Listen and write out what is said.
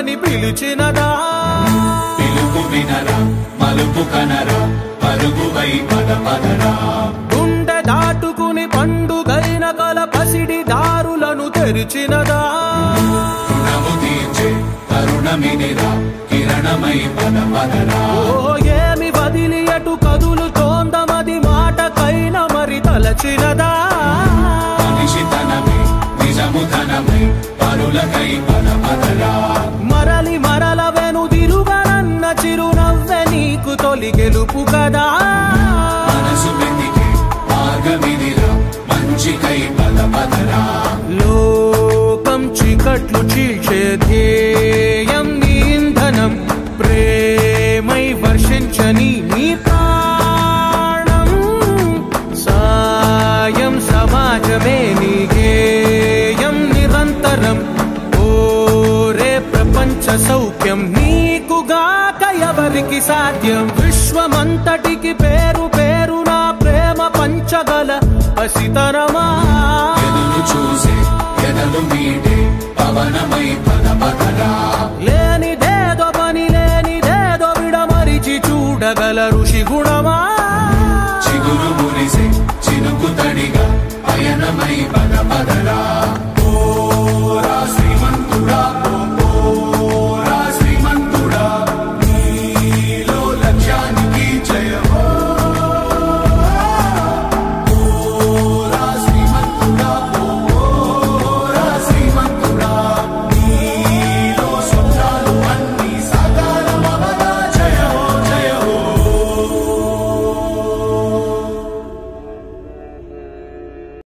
అని పిలిచినదా పిలుపు వినరా మలుపు కనరా పరుగువై పద పదరా గుండె దాటుకుని పండుగైన కల పసిడి దారులను తెరిచినదా రుణము తీర్చే తరుణమినిరా కిరణమై పద పదరా ఏమి వదిలి ఎటు కదులుతోందమది మాటకైన మరి తలచినదా మనిషితనమై నిజముతనమై పరులకై పద పదరా మరలి మరల వెనుదిరుగనన్న చిరునవ్వె నీకు తొలి గెలుపు కదా మనసు వెతికే మార్గమిదిరా మంచికై పద పదరా లోకం చీకట్లు చీల్చే ధ్యేయం నీ ఇంధనం ప్రేమై వర్షించని నీ ప్రాణం సాయం సమాజమే నీ గేయం నిరంతరం ఓరే ప్రపంచ సౌఖ్యం నీకుగాక ఎవరికి సాధ్యం విశ్వమంతటికి పేరు పేరు నా ప్రేమ పంచగల పసితరమా ఎదురు చూసే ఎదలు మీడే పవనమై పద పదరా లేనిదేదో పని లేనిదేదో విడమరిచి చూడగల ఋషి గుణమా చిగురు మురిసే చినుకు తడిగా పయనమై పద పదరా